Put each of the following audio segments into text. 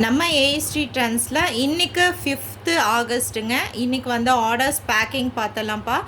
நம்ம ஏஎஸ்டி ட்ரெண்ட்ஸில் இன்றைக்கு 5th ஆகஸ்ட்டுங்க. இன்றைக்கி வந்து ஆர்டர்ஸ் பேக்கிங் பார்த்தலாம்ப்பா.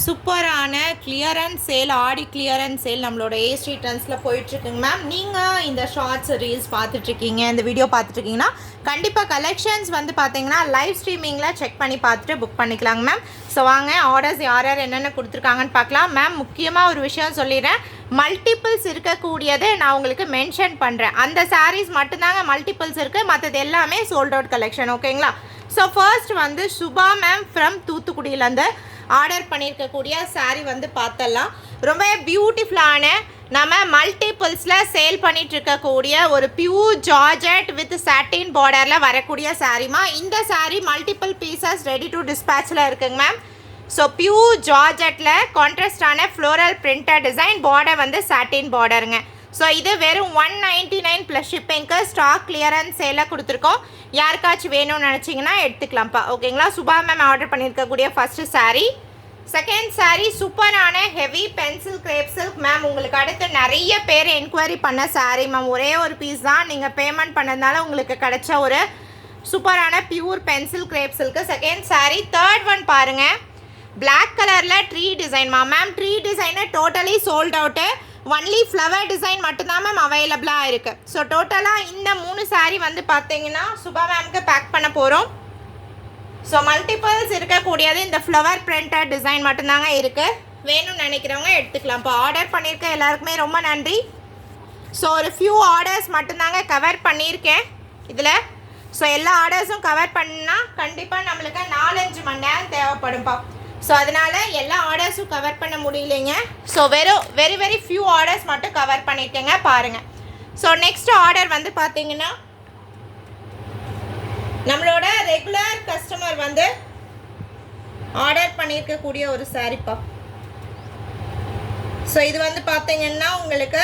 சூப்பரான clearance sale, Aadi clearance sale நம்மளோட ஏஎஸ்டி ட்ரெண்ட்ஸில் போயிட்டுருக்குங்க மேம். நீங்கள் இந்த ஷார்ட்ஸ் ரீல்ஸ் பார்த்துட்ருக்கீங்க, இந்த வீடியோ பார்த்துட்ருக்கீங்கன்னா கண்டிப்பாக கலெக்ஷன்ஸ் வந்து பார்த்தீங்கன்னா லைவ் ஸ்ட்ரீமிங்கில் செக் பண்ணி பார்த்துட்டு புக் பண்ணிக்கலாங்க மேம். ஸோ வாங்க ஆர்டர்ஸ் யார் யார் என்னென்ன கொடுத்துருக்காங்கன்னு பார்க்கலாம் மேம். முக்கியமாக ஒரு விஷயம் சொல்லிடுறேன், மல்டிபிள்ஸ் இருக்கக்கூடியது நான் உங்களுக்கு மென்ஷன் பண்ணுறேன். அந்த சாரீஸ் மட்டும்தாங்க மல்டிபிள்ஸ் இருக்குது, மற்றது எல்லாமே சோல்ட் அவுட் கலெக்ஷன். ஓகேங்களா? ஸோ ஃபர்ஸ்ட் வந்து சுபா மேம் ஃப்ரம் தூத்துக்குடியிலேருந்து ஆர்டர் பண்ணியிருக்கக்கூடிய சாரீ வந்து பார்த்தலாம். ரொம்ப பியூட்டிஃபுல்லான நம்ம மல்டிபிள்ஸில் சேல் பண்ணிட்டு இருக்கக்கூடிய ஒரு பியூர் ஜார்ஜெட் வித் சாட்டின் பார்டரில் வரக்கூடிய சாரீமா. இந்த sari multiple pieces ready to டிஸ்பேச்சில் இருக்குங்க மேம். ஸோ பியூர் ஜார்ஜெட்டில் கான்ட்ராஸ்டான ஃப்ளோரல் பிரிண்டட் டிசைன், பார்டர் வந்து சாட்டின் பார்டருங்க. ஸோ இது வெறும் 199 ப்ளஸ் ஷிப்பிங்க்கு ஸ்டாக் கிளியரன்ஸ் சேலில் கொடுத்துருக்கோம். யாருக்காச்சும் வேணும்னு நினச்சிங்கன்னா எடுத்துக்கலாம்ப்பா. ஓகேங்களா? சுபா மேம் ஆர்டர் பண்ணியிருக்கக்கூடிய ஃபஸ்ட்டு சாரீ. செகண்ட் சாரீ சூப்பரான heavy pencil crepe silk ma'am. உங்களுக்கு அடுத்து நிறைய பேர் என்கொயரி பண்ண சாரீ மேம். ஒரே ஒரு பீஸ் தான் நீங்கள் பேமெண்ட் பண்ணதுனால உங்களுக்கு கிடைச்ச ஒரு சூப்பரான pure pencil grape silk second sari. Third one பாருங்கள், பிளாக் கலரில் tree design ma'am. Tree design totally sold out. Only flower design மட்டும்தான் மேம் அவைலபிளாக இருக்குது. ஸோ டோட்டலாக இந்த 3 சாரீ வந்து பார்த்தீங்கன்னா சுபா மேம்க்கு பேக் பண்ண போகிறோம். ஸோ மல்டிபிள்ஸ் இருக்கக்கூடியது இந்த ஃப்ளவர் பிரிண்டட் டிசைன் மட்டும்தாங்க இருக்குது. வேணும்னு நினைக்கிறவங்க எடுத்துக்கலாம். இப்போ ஆர்டர் பண்ணியிருக்க எல்லாருக்குமே ரொம்ப நன்றி. ஸோ ஒரு ஃபியூ ஆர்டர்ஸ் மட்டும்தாங்க கவர் பண்ணியிருக்கேன் இதில். ஸோ எல்லா ஆர்டர்ஸும் கவர் பண்ணால் கண்டிப்பாக நம்மளுக்கு 4-5 மணி நேரம் தேவைப்படும்பா. ஸோ அதனால் எல்லா ஆர்டர்ஸும் கவர் பண்ண முடியலைங்க. ஸோ வெரி ஃபியூ ஆர்டர்ஸ் மட்டும் கவர் பண்ணியிருக்கேங்க, பாருங்கள். ஸோ நெக்ஸ்ட் ஆர்டர் வந்து பார்த்தீங்கன்னா நம்மளோட ரெகுலர் கஸ்டமர் வந்து ஆர்டர் பண்ணியிருக்கக்கூடிய ஒரு சாரீப்பா. ஸோ இது வந்து பார்த்தீங்கன்னா உங்களுக்கு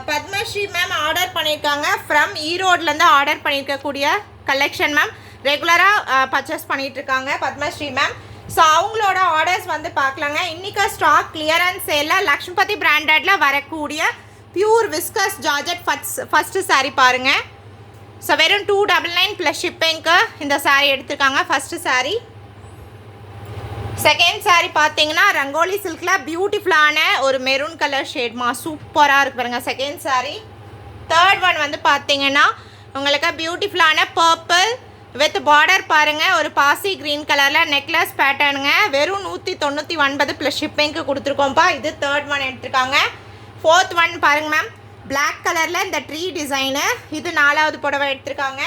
பத்மஸ்ரீ மேம் ஆர்டர் பண்ணியிருக்காங்க. ஃப்ரம் ஈரோட்லேருந்து ஆர்டர் பண்ணியிருக்கக்கூடிய கலெக்ஷன் மேம். ரெகுலராக பர்ச்சேஸ் பண்ணிகிட்ருக்காங்க பத்மஸ்ரீ மேம். ஸோ அவங்களோட ஆர்டர்ஸ் வந்து பார்க்கலாங்க. இன்றைக்கி ஸ்டாக் கிளியரன்ஸ் சேலில் லக்ஷ்மபதி பிராண்டடில் வரக்கூடிய pure viscose georgette first sari பாருங்கள். ஸோ வெறும் 299 ப்ளஸ் ஷிப்பிங்க்கு இந்த சாரீ எடுத்துருக்காங்க ஃபஸ்ட்டு சாரீ. செகண்ட் சாரீ பார்த்தீங்கன்னா ரங்கோலி சில்கில் பியூட்டிஃபுல்லான ஒரு மெரூன் கலர் ஷேட்மா, சூப்பராக இருக்கு பாருங்கள் செகண்ட் சாரீ. தேர்ட் ஒன் வந்து பார்த்தீங்கன்னா உங்களுக்கு பியூட்டிஃபுல்லான பர்பிள் வித் பார்டர் பாருங்கள், ஒரு பாசி க்ரீன் கலரில் நெக்லஸ் பேட்டர்னுங்க. வெறும் 199 ப்ளஸ் ஷிப்பிங்க்கு கொடுத்துருக்கோம்ப்பா. இது தேர்ட் ஒன் எடுத்துருக்காங்க. ஃபோர்த் ஒன் பாருங்கள் மேம், பிளாக் கலரில் இந்த ட்ரீ டிசைனு. இது 4வது புடவை எடுத்திருக்காங்க.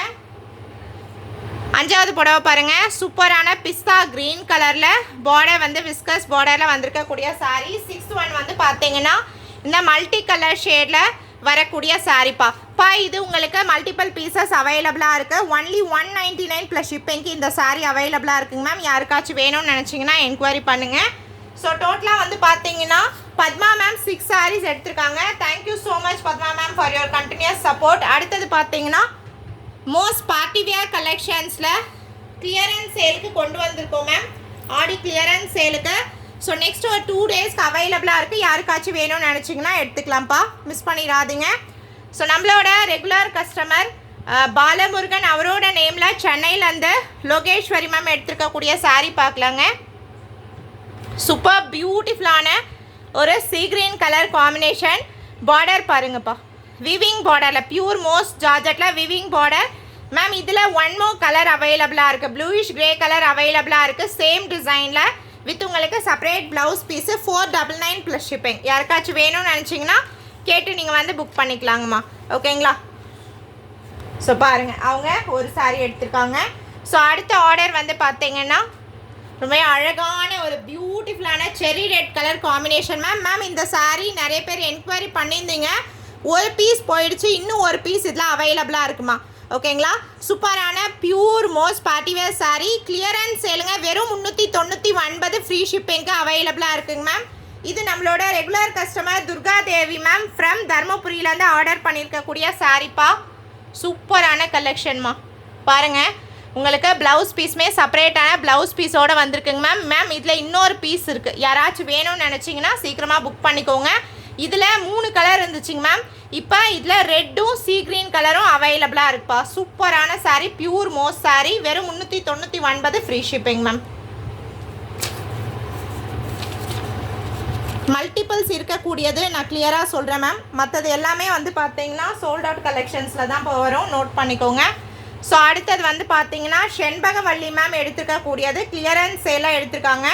5வது புடவை பாருங்கள், சூப்பரான பிஸ்தா க்ரீன் கலரில் பார்டர் வந்து விஸ்கஸ் பார்டரில் வந்திருக்கக்கூடிய சாரீ. 6th ஒன் வந்து பார்த்தீங்கன்னா இந்த மல்டி கலர் ஷேடில் வரக்கூடிய சாரீப்பா. இது உங்களுக்கு மல்டிபிள் பீசஸ் அவைலபிளாக இருக்குது. ஒன்லி 199 ப்ளஸ் ஷிப்பிங்க்கு இந்த சாரீ அவைலபிளாக இருக்குங்க மேம். யாருக்காச்சும் வேணும்னு நினச்சிங்கன்னா என்கொயரி பண்ணுங்கள். ஸோ டோட்டலாக வந்து பார்த்தீங்கன்னா பத்மா மேம் 6 சாரீஸ் எடுத்திருக்காங்க. Thank you so much Padma ma'am for your continuous support. அடுத்தது பார்த்தீங்கன்னா மோஸ்ட் பார்ட்டிவியர் கலெக்ஷன்ஸில் கிளியரன்ஸ் சேலுக்கு கொண்டு வந்திருக்கோம் மேம், ஆடி கிளியரன்ஸ் சேலுக்கு. ஸோ நெக்ஸ்ட் ஒரு 2 டேஸ்க்கு அவைலபிளாக இருக்குது. யாருக்காச்சும் வேணும்னு நினச்சிங்கன்னா எடுத்துக்கலாம்ப்பா, மிஸ் பண்ணிடாதீங்க. ஸோ நம்மளோட ரெகுலர் கஸ்டமர் பாலமுருகன் அவரோட நேமில் சென்னையிலேருந்து லோகேஸ்வரி மேம் எடுத்துருக்கக்கூடிய சாரீ பார்க்கலாங்க. சூப்பர் பியூட்டிஃபுல்லான ஒரு sea green colour combination. Border பாருங்கப்பா, விவிங் பார்டரில் பியூர் மோஸ்ட் ஜார்ஜெட்டில் விவிங் பார்டர் மேம். இதில் 1 more கலர் அவைலபிளாக இருக்குது, ப்ளூயிஷ் கிரே கலர் அவைலபிளாக இருக்குது. சேம் டிசைனில் வித் உங்களுக்கு separate blouse piece. 499 plus shipping. யாருக்காச்சும் வேணும்னு நினச்சிங்கன்னா கேட்டு நீங்கள் வந்து புக் பண்ணிக்கலாங்கம்மா. ஓகேங்களா? ஸோ பாருங்கள், அவங்க ஒரு சாரீ எடுத்திருக்காங்க. ஸோ அடுத்த ஆர்டர் வந்து பார்த்தீங்கன்னா ரொம்ப அழகான ஒரு பியூட்டிஃபுல்லான செரி ரெட் கலர் காம்பினேஷன் மேம். இந்த சாரீ நிறைய பேர் என்கொயரி பண்ணியிருந்தீங்க, ஒரு பீஸ் போயிடுச்சு, இன்னும் ஒரு பீஸ் இதில் அவைலபிளாக இருக்குமா. ஓகேங்களா? சூப்பரான pure most partywear sari. Clearance சேலுங்க. வெறும் 399 ஃப்ரீ ஷிப்பிங்க்கு அவைலபிளாக இருக்குங்க மேம். இது நம்மளோட regular customer Durga Devi ma'am from தர்மபுரியிலேருந்து ஆர்டர் பண்ணியிருக்கக்கூடிய சாரீப்பா. சூப்பரான கலெக்ஷன்மா. பாருங்கள், உங்களுக்கு ப்ளவுஸ் பீஸுமே செப்பரேட்டான ப்ளவுஸ் பீஸோடு வந்திருக்குங்க மேம். இதில் இன்னொரு பீஸ் இருக்குது. யாராச்சும் வேணும்னு நினச்சிங்கன்னா சீக்கிரமாக புக் பண்ணிக்கோங்க. இதில் 3 கலர் இருந்துச்சுங்க மேம். இப்போ இதில் ரெட்டும் சீ கிரீன் கலரும் அவைலபிளாக இருக்குப்பா. சூப்பரான சாரீ, பியூர் மோஸ் சாரீ, வெறும் 399 ஃப்ரீ ஷிப்பிங் மேம். மல்டிபிள்ஸ் இருக்கக்கூடியது நான் கிளியராக சொல்கிறேன் மேம். மற்றது எல்லாமே வந்து பார்த்தீங்கன்னா சோல்ட் அவுட் கலெக்ஷன்ஸில் தான் இப்போ வரும், நோட் பண்ணிக்கோங்க. ஸோ அடுத்தது வந்து பார்த்தீங்கன்னா செண்பகவல்லி மேம் எடுத்துக்கக்கூடியது கிளியரன்ஸ் சேலாக எடுத்திருக்காங்க.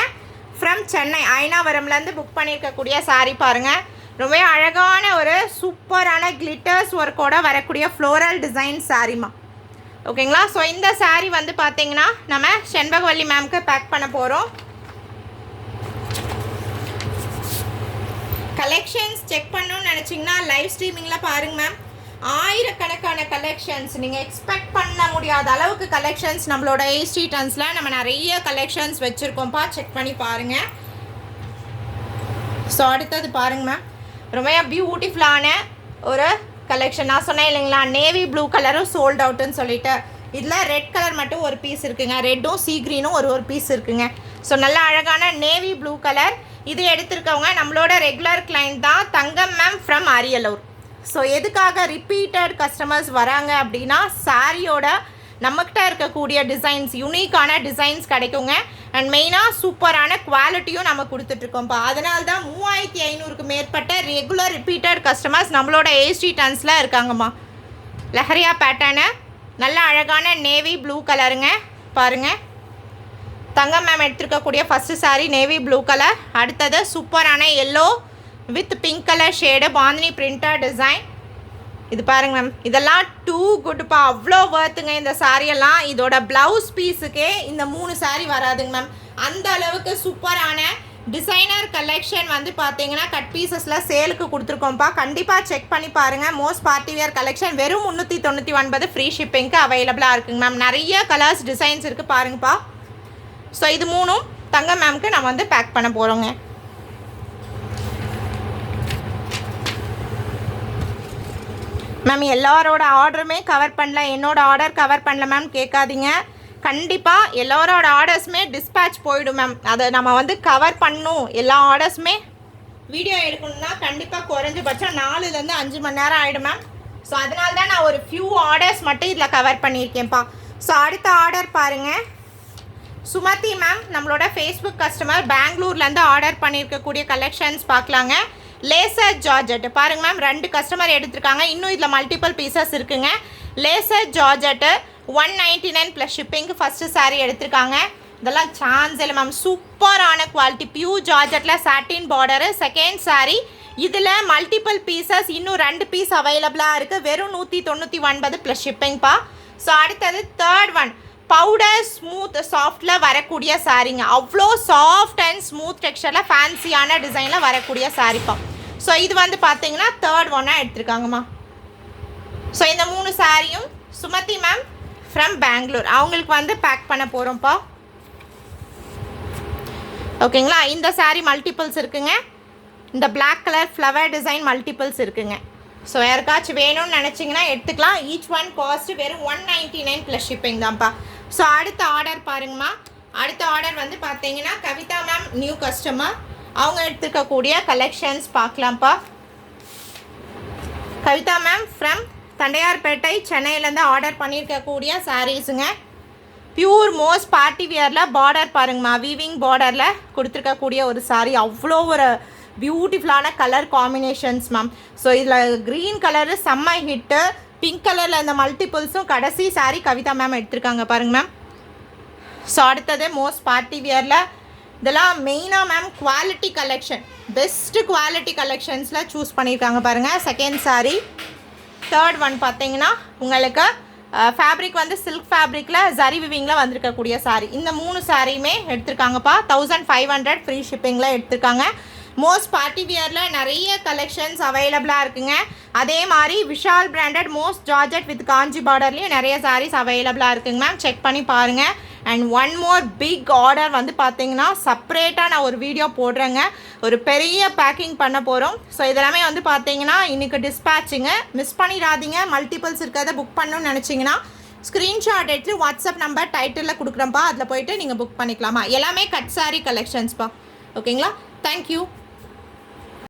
ஃப்ரம் சென்னை ஐனாவரம்லேருந்து புக் பண்ணியிருக்கக்கூடிய சாரீ பாருங்கள். ரொம்ப அழகான ஒரு சூப்பரான கிளிட்டர்ஸ் ஒர்க்கோட வரக்கூடிய ஃப்ளோரல் டிசைன் சாரீமா. ஓகேங்களா? ஸோ இந்த சாரீ வந்து பார்த்தீங்கன்னா நம்ம செண்பகவல்லி மேம்க்கு பேக் பண்ண போகிறோம். கலெக்ஷன்ஸ் செக் பண்ணணும்னு நினச்சிங்கன்னா லைவ் ஸ்ட்ரீமிங்கில் பாருங்கள் மேம். ஆயிரக்கணக்கான கலெக்ஷன்ஸ், நீங்கள் எக்ஸ்பெக்ட் பண்ண முடியாத அளவுக்கு கலெக்ஷன்ஸ் நம்மளோட ஏஸ்டி டன்ஸில் நம்ம நிறைய கலெக்ஷன்ஸ் வச்சுருக்கோம்ப்பா. செக் பண்ணி பாருங்கள். ஸோ அடுத்தது பாருங்கள் மேம், ரொம்ப பியூட்டிஃபுல்லான ஒரு கலெக்ஷன். நான் சொன்னேன் இல்லைங்களா, நேவி ப்ளூ கலரும் சோல்ட் அவுட்டுன்னு சொல்லிட்டு. இதில் ரெட் கலர் மட்டும் ஒரு பீஸ் இருக்குங்க, ரெட்டும் சீ க்ரீனும் ஒரு பீஸ் இருக்குங்க. ஸோ நல்ல அழகான நேவி ப்ளூ கலர். இது எடுத்திருக்கவங்க நம்மளோட ரெகுலர் கிளைண்ட் தான், தங்கம் மேம் ஃப்ரம் அரியலூர். ஸோ எதுக்காக ரிப்பீட்டட் கஸ்டமர்ஸ் வராங்க அப்படின்னா, சாரியோட நம்மக்கிட்ட இருக்கக்கூடிய டிசைன்ஸ், யூனிக்கான டிசைன்ஸ் கிடைக்குங்க. அண்ட் மெயினாக சூப்பரான குவாலிட்டியும் நம்ம கொடுத்துட்ருக்கோம்ப்பா. அதனால தான் 3500க்கு மேற்பட்ட ரெகுலர் ரிப்பீட்டட் கஸ்டமர்ஸ் நம்மளோட ஏஸ்டி டன்ஸில் இருக்காங்கம்மா. லஹரியா பேட்டர்னு, நல்ல அழகான நேவி ப்ளூ கலருங்க பாருங்கள். தங்கம் மேம் எடுத்துருக்கக்கூடிய first sari navy blue colour. அடுத்தது சூப்பரான yellow with pink colour shade bandhani printed design. இது பாருங்க மேம், இதெல்லாம் டூ குட்ப்பா, அவ்வளோ வர்த்துங்க இந்த சாரியெல்லாம். இதோட ப்ளவுஸ் பீஸுக்கே இந்த 3 சாரீ வராதுங்க மேம். அந்த அளவுக்கு சூப்பரான டிசைனர் கலெக்ஷன் வந்து பார்த்தீங்கன்னா கட் பீசஸில் சேலுக்கு கொடுத்துருக்கோம்ப்பா. கண்டிப்பாக செக் பண்ணி பாருங்கள். மோஸ்ட் பார்ட்டி வியர் கலெக்ஷன் வெறும் 399 ஃப்ரீ ஷிப்பிங்க்கு அவைலபிளாக இருக்குங்க மேம். நிறைய கலர்ஸ் டிசைன்ஸ் இருக்குது பாருங்கப்பா. ஸோ இது 3ம் தங்கம் மேம்க்கு நம்ம வந்து பேக் பண்ண போகிறோங்க. மேம் எல்லாரோட ஆர்டருமே கவர் பண்ணல, என்னோட ஆர்டர் கவர் பண்ணல மேம் கேட்காதீங்க. கண்டிப்பாக எல்லாரோட ஆர்டர்ஸுமே டிஸ்பேட்ச் போயிடும் மேம். அதை நம்ம வந்து கவர் பண்ணணும். எல்லா ஆர்டர்ஸுமே வீடியோ எடுக்கணும்னா கண்டிப்பாக குறைஞ்சபட்சம் 4லேருந்து 5 மணி நேரம் ஆகிடும் மேம். ஸோ அதனால தான் நான் ஒரு ஃபியூ ஆர்டர்ஸ் மட்டும் இதில் கவர் பண்ணியிருக்கேன்ப்பா. ஸோ அடுத்த ஆர்டர் பாருங்கள். சுமதி மேம் நம்மளோட ஃபேஸ்புக் கஸ்டமர், பெங்களூர்லேருந்து ஆர்டர் பண்ணியிருக்கக்கூடிய கலெக்ஷன்ஸ் பார்க்கலாங்க. லேசர் ஜார்ஜெட் பாருங்கள் மேம், 2 கஸ்டமர் எடுத்திருக்காங்க. இன்னும் இதில் மல்டிபிள் பீசஸ் இருக்குங்க. லேசர் ஜார்ஜெட்டு 199 ப்ளஸ் ஷிப்பிங்க்கு ஃபஸ்ட்டு சாரீ எடுத்திருக்காங்க. இதெல்லாம் சான்ஸ் இல்லை மேம், சூப்பரான குவாலிட்டி, பியூர் ஜார்ஜெட்டில் சாட்டின் பார்டரு. செகண்ட் சாரீ, இதில் மல்டிபிள் பீசஸ் இன்னும் 2 பீஸ் அவைலபிளாக இருக்குது. வெறும் 199 ப்ளஸ் ஷிப்பிங்ப்பா. ஸோ அடுத்தது தேர்ட் ஒன், பவுடர் ஸ்மூத் சாஃப்டில் வரக்கூடிய சாரீங்க. அவ்வளோ சாஃப்ட் அண்ட் ஸ்மூத் டெக்ஸ்சரில் ஃபேன்சியான டிசைனில் வரக்கூடிய சாரீப்பா. ஸோ இது வந்து பார்த்தீங்கன்னா தேர்ட் ஒன்னாக எடுத்திருக்காங்கம்மா. ஸோ இந்த 3 சாரியும் சுமதி மேம் ஃப்ரம் பெங்களூர் அவங்களுக்கு வந்து பேக் பண்ண போகிறோம்ப்பா. ஓகேங்களா? இந்த சாரீ மல்டிபிள்ஸ் இருக்குங்க. இந்த black colour flower design multiples இருக்குங்க. ஸோ யாருக்காச்சும் வேணும்னு நினச்சிங்கன்னா எடுத்துக்கலாம். ஈச் ஒன் காஸ்ட் வெறும் 199 ப்ளஸ் ஷிப்பிங் தான்ப்பா. ஸோ அடுத்த ஆர்டர் பாருங்கம்மா. அடுத்த ஆர்டர் வந்து பார்த்தீங்கன்னா கவிதா மேம் நியூ கஸ்டமர், அவங்க எடுத்துக்கக்கூடிய கலெக்ஷன்ஸ் பார்க்கலாம்ப்பா. கவிதா மேம் ஃப்ரம் தண்டையார்பேட்டை சென்னையிலேருந்து ஆர்டர் பண்ணியிருக்கக்கூடிய சாரீஸுங்க. பியூர் மோஸ்ட் பார்ட்டி வியரில் பார்டர் பாருங்கம்மா, வீவிங் பார்டரில் கொடுத்துருக்கக்கூடிய ஒரு சாரீ. அவ்வளோ ஒரு பியூட்டிஃபுல்லான கலர் காம்பினேஷன்ஸ் மேம். ஸோ இதில் க்ரீன் கலரு செம்ம ஹிட்டு, பிங்க் கலரில் இந்த மல்டிபிள்ஸும் கடைசி சாரீ கவிதா மேம் எடுத்திருக்காங்க பாருங்க மேம். ஸோ அடுத்தது மோஸ்ட் பார்ட்டி வியரில் இதெல்லாம் மெயினாக ma'am quality collection, best quality கலெக்ஷன்ஸில் சூஸ் பண்ணியிருக்காங்க பாருங்கள். செகண்ட் சாரீ. தேர்ட் ஒன் பார்த்தீங்கன்னா உங்களுக்கு ஃபேப்ரிக் வந்து சில்க் ஃபேப்ரிக்கில் ஜரி விவிங்கில் வந்திருக்கக்கூடிய சாரீ. இந்த 3 சாரியுமே எடுத்திருக்காங்கப்பா. 1500 ஃப்ரீ ஷிப்பிங்கில் எடுத்திருக்காங்க. மோஸ்ட் பார்ட்டி வியரில் நிறைய கலெக்ஷன்ஸ் அவைலபிளாக இருக்குங்க. அதே மாதிரி Vishal branded most georgette with Kanchi பார்டர்லேயும் நிறைய சாரீஸ் அவைலபிளாக இருக்குங்க மேம். செக் பண்ணி பாருங்கள். And one more big order வந்து பார்த்தீங்கன்னா செப்பரேட்டாக நான் ஒரு வீடியோ போடுறேங்க. ஒரு பெரிய பேக்கிங் பண்ண போகிறோம். ஸோ இதெல்லாமே வந்து பார்த்தீங்கன்னா இன்றைக்கி டிஸ்பேட்சிங்க, மிஸ் பண்ணிடாதீங்க. மல்டிபிள்ஸ் இருக்கிறத புக் பண்ணணும்னு நினச்சிங்கன்னா ஸ்க்ரீன்ஷாட் எடுத்து வாட்ஸ்அப் நம்பர் டைட்டிலில் கொடுக்குறேன்ப்பா, அதில் போய்ட்டு நீங்கள் புக் பண்ணிக்கலாமா. எல்லாமே கட் சாரீ கலெக்ஷன்ஸ்ப்பா. ஓகேங்களா? தேங்க்யூ.